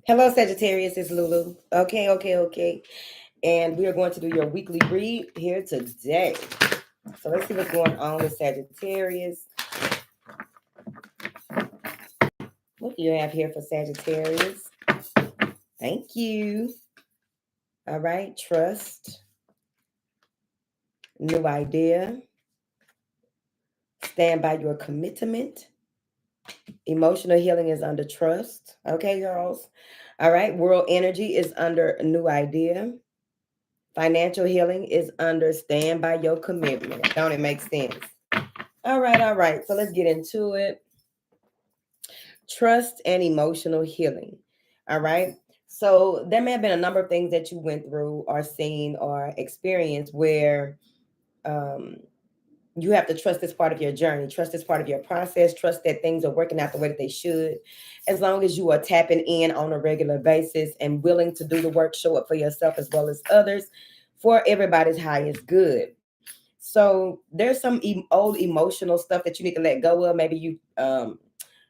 Hello, Sagittarius. It's Lulu. Okay. And we are going to do your weekly read here today. So let's see what's going on with Sagittarius. What do you have here for Sagittarius? Thank you. All right. Trust. New idea. Stand by your commitment. Emotional healing is under trust. Okay, girls. All right. World energy is under a new idea. Financial healing is under stand by your commitment. Don't it make sense? All right. So let's get into it. Trust and emotional healing. All right. So there may have been a number of things that you went through or seen or experienced where um, you have to trust this part of your journey, trust this part of your process, trust that things are working out the way that they should. As long as you are tapping in on a regular basis and willing to do the work, show up for yourself as well as others for everybody's highest good. So there's some old emotional stuff that you need to let go of. Maybe you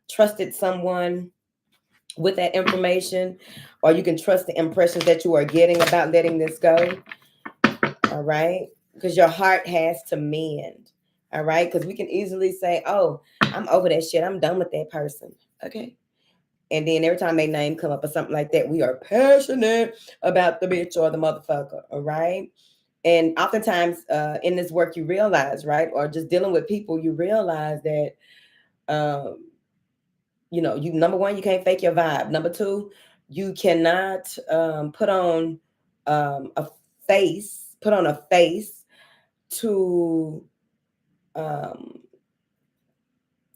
trusted someone with that information, or you can trust the impressions that you are getting about letting this go. All right. Because your heart has to mend. All right. Because we can easily say, oh, I'm over that shit. I'm done with that person. Okay. And then every time their name come up or something like that, we are passionate about the bitch or the motherfucker. All right. And oftentimes in this work, you realize, right, or just dealing with people, you realize that, um, you number one, you can't fake your vibe. Number two, you cannot a put on a face to um,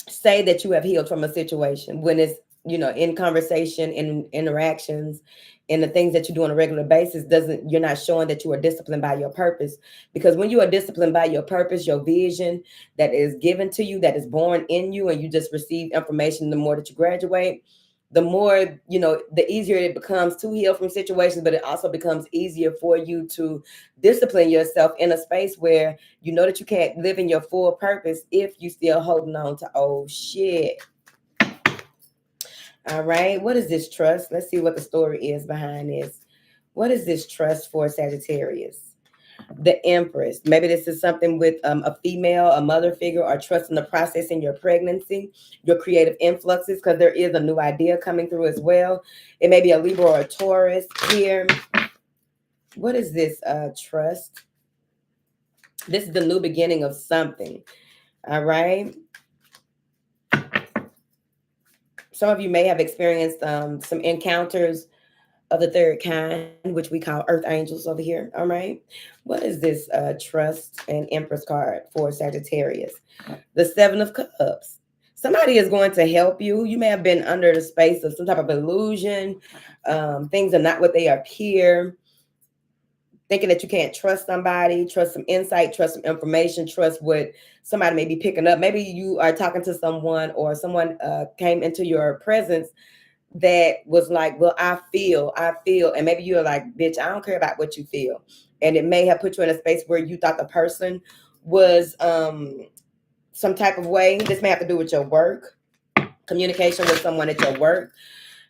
say that you have healed from a situation when it's in conversation, in interactions, in the things that you do on a regular basis. Doesn't You're not showing that you are disciplined by your purpose, because when you are disciplined by your purpose, your vision that is given to you, that is born in you, and you just receive information, the more that you graduate, the more, the easier it becomes to heal from situations. But it also becomes easier for you to discipline yourself in a space where you know that you can't live in your full purpose if you still holding on to old shit. All right. What is this trust? Let's see what the story is behind this. What is this trust for Sagittarius? The Empress. Maybe this is something with a female, a mother figure, or trust in the process in your pregnancy, your creative influxes, because there is a new idea coming through as well. It may be a Libra or a Taurus here. What is this trust? This is the new beginning of something. All right. Some of you may have experienced some encounters of the third kind, which we call earth angels over here. All right. What is this trust and Empress card for Sagittarius? The Seven of Cups. Somebody is going to help you. You may have been under the space of some type of illusion. Things are not what they appear. Thinking that you can't trust somebody, trust some insight, trust some information, trust what somebody may be picking up. Maybe you are talking to someone, or someone came into your presence that was like, well, I feel. And maybe you're like, bitch, I don't care about what you feel. And it may have put you in a space where you thought the person was some type of way. This may have to do with your work, communication with someone at your work.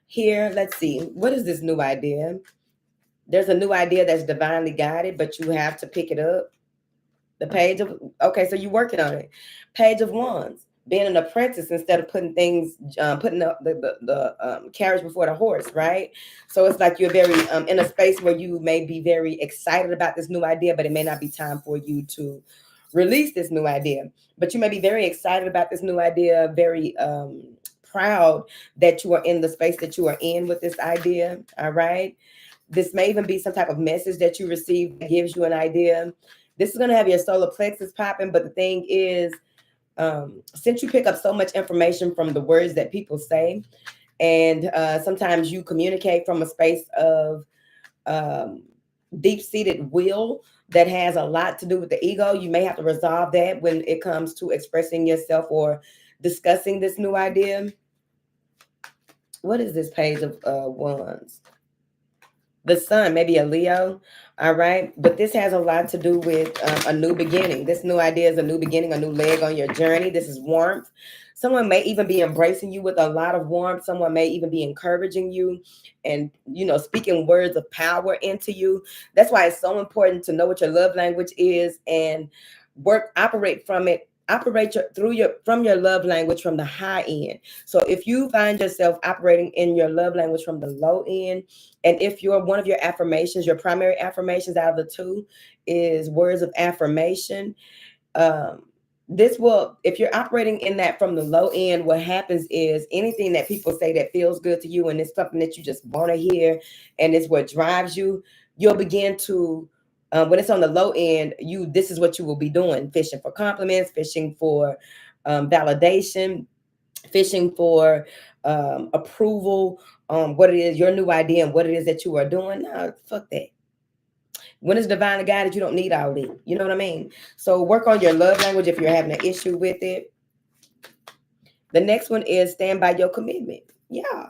Here, let's see. What is this new idea? There's a new idea that's divinely guided, but you have to pick it up. The page of, okay, so you're working on it. Page of Wands, being an apprentice instead of putting things, putting the carriage before the horse, right? So it's like you're very in a space where you may be very excited about this new idea, but it may not be time for you to release this new idea. But you may be very excited about this new idea, very proud that you are in the space that you are in with this idea, all right? This may even be some type of message that you receive that gives you an idea. This is going to have your solar plexus popping. But the thing is, since you pick up so much information from the words that people say, and sometimes you communicate from a space of um, deep-seated will that has a lot to do with the ego, you may have to resolve that when it comes to expressing yourself or discussing this new idea. What is this page of wands? The sun, maybe a Leo. All right. But this has a lot to do with a new beginning. This new idea is a new beginning, a new leg on your journey. This is warmth. Someone may even be embracing you with a lot of warmth. Someone may even be encouraging you and, speaking words of power into you. That's why it's so important to know what your love language is and operate from it. Operate from your love language from the high end. So if you find yourself operating in your love language from the low end, and if one of your affirmations, your primary affirmations out of the two is words of affirmation, um, this will, if you're operating in that from the low end, what happens is anything that people say that feels good to you and it's something that you just want to hear and it's what drives you, you'll begin to, when it's on the low end, this is what you will be doing: fishing for compliments, fishing for validation, fishing for approval on what it is, your new idea, and what it is that you are doing. No, fuck that. When it's divinely guided, you don't need all that. You know what I mean? So work on your love language if you're having an issue with it. The next one is stand by your commitment. Yeah.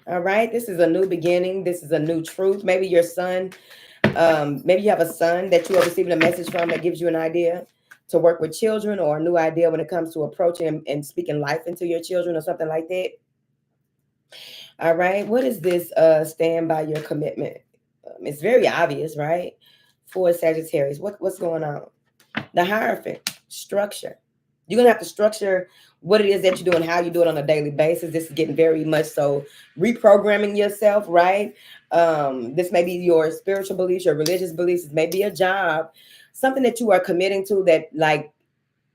All right. This is a new beginning. This is a new truth. Maybe your son, maybe you have a son that you are receiving a message from that gives you an idea to work with children, or a new idea when it comes to approaching and speaking life into your children or something like that. All right. What is this stand by your commitment? It's very obvious, right? For Sagittarius, what's going on? The Hierophant, structure. You're going to have to structure what it is that you do and how you do it on a daily basis. This is getting very much so reprogramming yourself, right? This may be your spiritual beliefs, your religious beliefs. It may be a job, something that you are committing to that, like,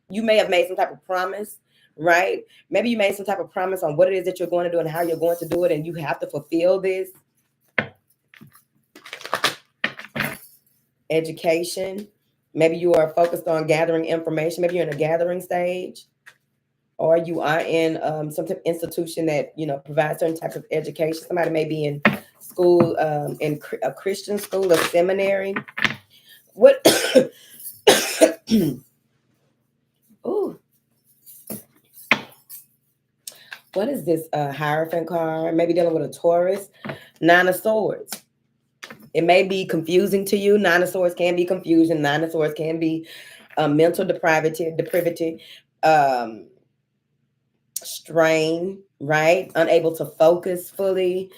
you may have made some type of promise, right? Maybe you made some type of promise on what it is that you're going to do and how you're going to do it, and you have to fulfill this. Education. Maybe you are focused on gathering information. Maybe you're in a gathering stage, or you are in some type of institution that provides certain types of education. Somebody may be in school, in a Christian school, a seminary. What? Ooh. What is this Hierophant card? Maybe dealing with a Taurus. Nine of Swords. It may be confusing to you. Nine of Swords can be confusion. Nine of Swords can be mental depravity, strain, right? Unable to focus fully,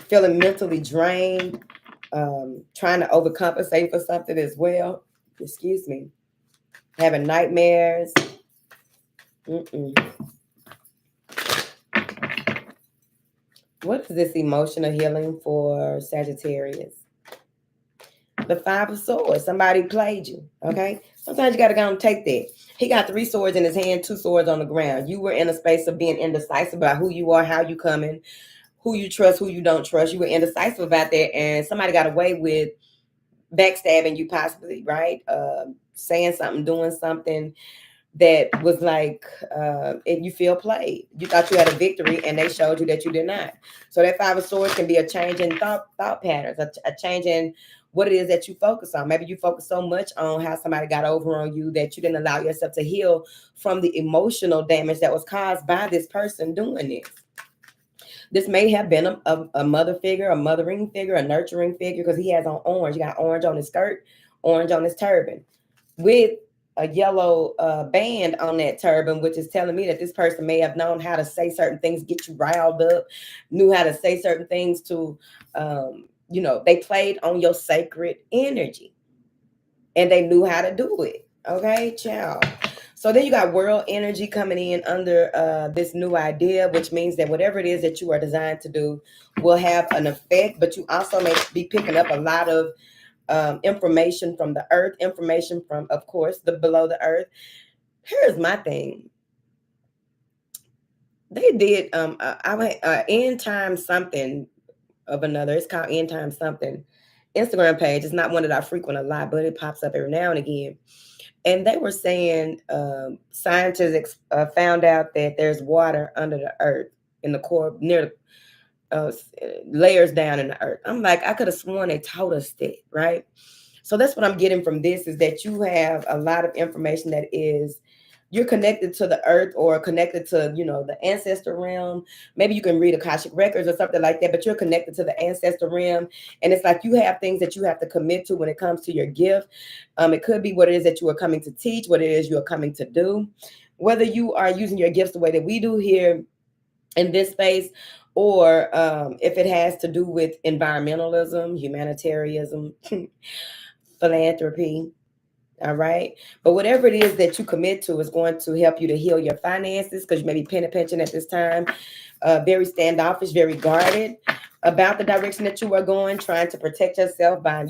feeling mentally drained, trying to overcompensate for something as well. Excuse me. Having nightmares. What is this emotional healing for Sagittarius? The Five of Swords. Somebody played you. Okay. Sometimes you got to go and take that. He got 3 swords in his hand, 2 swords on the ground. You were in a space of being indecisive about who you are, how you coming, who you trust, who you don't trust. You were indecisive about that, and somebody got away with backstabbing you, possibly, right? Saying something, doing something that was like, you feel played. You thought you had a victory, and they showed you that you did not. So that Five of Swords can be a change in thought patterns, a change in what it is that you focus on. Maybe you focus so much on how somebody got over on you that you didn't allow yourself to heal from the emotional damage that was caused by this person doing this. This may have been a mother figure, a mothering figure, a nurturing figure, because he has on orange. You got orange on his skirt, orange on his turban, with a yellow band on that turban, which is telling me that this person may have known how to say certain things, get you riled up, knew how to say certain things to, they played on your sacred energy, and they knew how to do it. Okay, child. So then you got world energy coming in under this new idea, which means that whatever it is that you are designed to do will have an effect, but you also may be picking up a lot of information from the earth, information from, of course, the below the earth. Here's my thing. They did end time something of another. It's called end time something. Instagram page. It's not one that I frequent a lot, but it pops up every now and again. And they were saying scientists found out that there's water under the earth in the core, near layers down in the earth. I'm like, I could have sworn they told us that, right? So that's what I'm getting from this, is that you have a lot of information that is you're connected to the earth or connected to, the ancestor realm. Maybe you can read Akashic records or something like that, but you're connected to the ancestor realm. And it's like you have things that you have to commit to when it comes to your gift. It could be what it is that you are coming to teach, what it is you are coming to do, whether you are using your gifts the way that we do here in this space, or if it has to do with environmentalism, humanitarianism, philanthropy. All right. But whatever it is that you commit to is going to help you to heal your finances, because you may be paying attention at this time. Very standoffish, very guarded about the direction that you are going, trying to protect yourself by,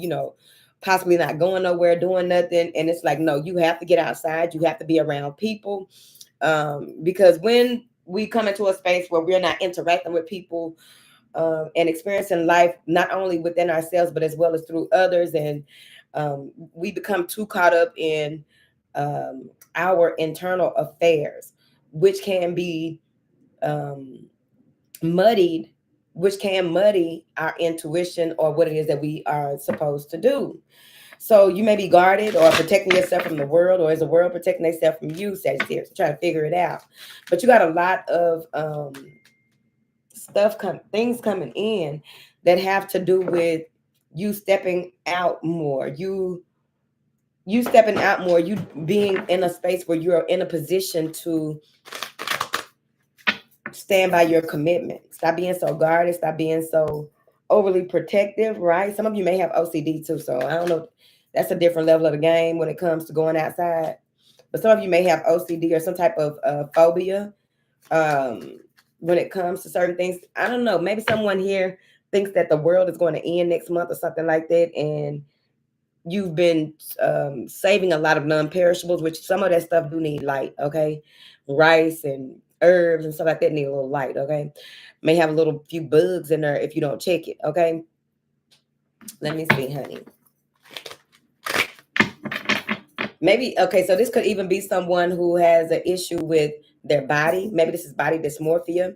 possibly not going nowhere, doing nothing. And it's like, no, you have to get outside. You have to be around people. Because when we come into a space where we're not interacting with people, and experiencing life not only within ourselves, but as well as through others, and we become too caught up in our internal affairs, which can be muddied, which can muddy our intuition or what it is that we are supposed to do. So you may be guarded or protecting yourself from the world, or is the world protecting themselves from you, Sagittarius? Trying to figure it out. But you got a lot of things coming in that have to do with you stepping out more. You stepping out more, you being in a space where you're in a position to stand by your commitment. Stop being so guarded, stop being so overly protective, right? Some of you may have OCD too, so I don't know. That's a different level of the game when it comes to going outside. But some of you may have OCD or some type of phobia when it comes to certain things. I don't know. Maybe someone here thinks that the world is going to end next month or something like that, and you've been saving a lot of non-perishables, which some of that stuff do need light, okay? Rice and herbs and stuff like that need a little light, okay? May have a little few bugs in there if you don't check it, okay? Let me see, honey. Maybe, okay, so this could even be someone who has an issue with their body. Maybe this is body dysmorphia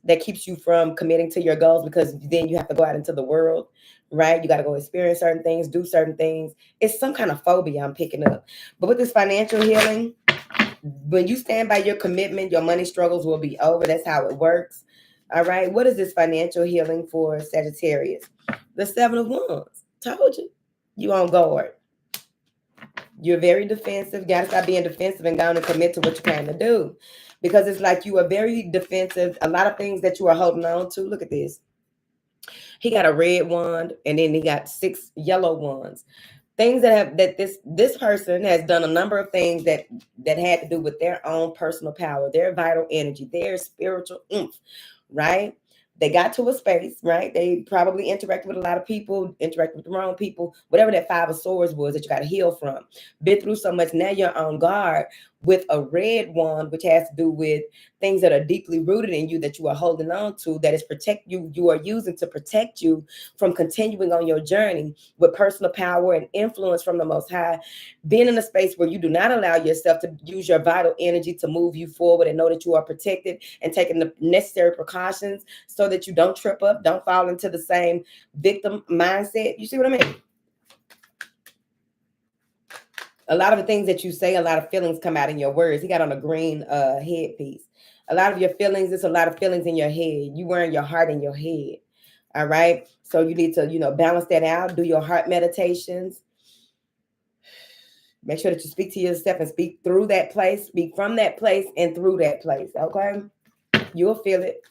that keeps you from committing to your goals, because then you have to go out into the world, right? You got to go experience certain things, do certain things. It's some kind of phobia I'm picking up. But with this financial healing, when you stand by your commitment, your money struggles will be over. That's how it works. All right. What is this financial healing for Sagittarius? The Seven of Wands. Told you. You on guard. You're very defensive. Got to stop being defensive and go on and commit to what you kind of do. Because it's like you are very defensive. A lot of things that you are holding on to. Look at this. He got a red wand, and then he got 6 yellow wands. Things that this person has done a number of things that had to do with their own personal power, their vital energy, their spiritual oomph, right? They got to a space, right? They probably interacted with a lot of people, interacted with the wrong people, whatever that 5 of swords was that you got to heal from. Been through so much. Now you're on guard with a red wand, which has to do with things that are deeply rooted in you that you are holding on to, that is protect you. You are using to protect you from continuing on your journey with personal power and influence from the Most High. Being in a space where you do not allow yourself to use your vital energy to move you forward and know that you are protected and taking the necessary precautions so that you don't trip up, don't fall into the same victim mindset. You see what I mean? A lot of the things that you say, a lot of feelings come out in your words. He got on a green headpiece. A lot of your feelings, it's a lot of feelings in your head. You wearing your heart in your head. All right. So you need to, balance that out. Do your heart meditations. Make sure that you speak to yourself and speak through that place, speak from that place and through that place. Okay. You'll feel it.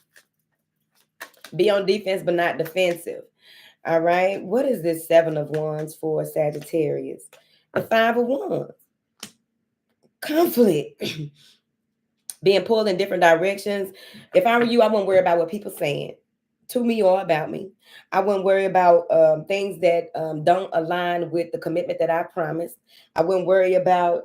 Be on defense, but not defensive. All right. What is this 7 of Wands for Sagittarius? The 5 of Wands. Conflict. Being pulled in different directions. If I were you, I wouldn't worry about what people saying to me or about me. I wouldn't worry about things that don't align with the commitment that I promised. I wouldn't worry about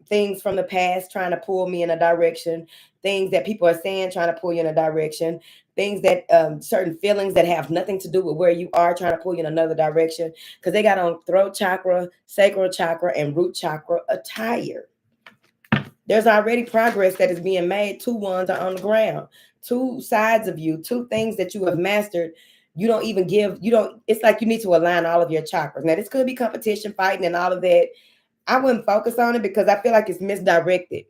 things from the past trying to pull me in a direction, things that people are saying trying to pull you in a direction, things that certain feelings that have nothing to do with where you are trying to pull you in another direction, because they got on throat chakra, sacral chakra, and root chakra attire. There's already progress that is being made. 2 wands are on the ground. 2 sides of you, 2 things that you have mastered. You don't even give, it's like you need to align all of your chakras. Now, this could be competition, fighting, and all of that. I wouldn't focus on it because I feel like it's misdirected.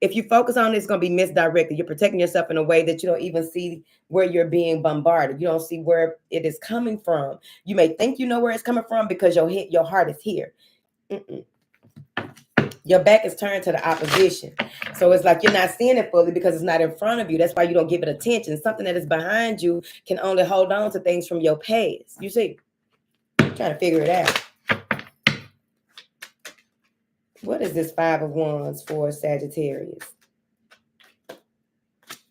If you focus on it, it's going to be misdirected. You're protecting yourself in a way that you don't even see where you're being bombarded. You don't see where it is coming from. You may think you know where it's coming from because your heart is here. Mm-mm. Your back is turned to the opposition. So it's like you're not seeing it fully because it's not in front of you. That's why you don't give it attention. Something that is behind you can only hold on to things from your past. You see, I'm trying to figure it out. What is this 5 of Wands for Sagittarius?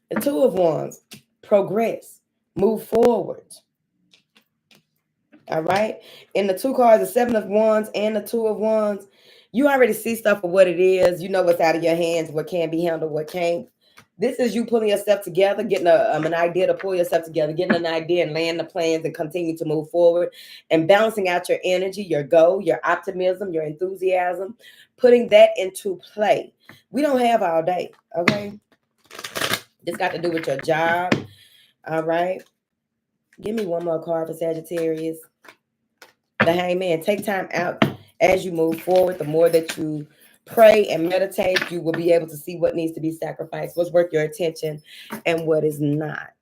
The 2 of Wands, progress, move forward. All right. In the 2 cards, the 7 of Wands and the 2 of Wands, you already see stuff for what it is. You know what's out of your hands, what can be handled, what can't. This is you pulling yourself together, getting an idea to pull yourself together, getting an idea and laying the plans and continue to move forward and balancing out your energy, your goal, your optimism, your enthusiasm, putting that into play. We don't have all day, okay? This got to do with your job, all right? Give me one more card for Sagittarius. The Hangman. Take time out as you move forward. The more that you pray and meditate, you will be able to see what needs to be sacrificed, what's worth your attention, and what is not.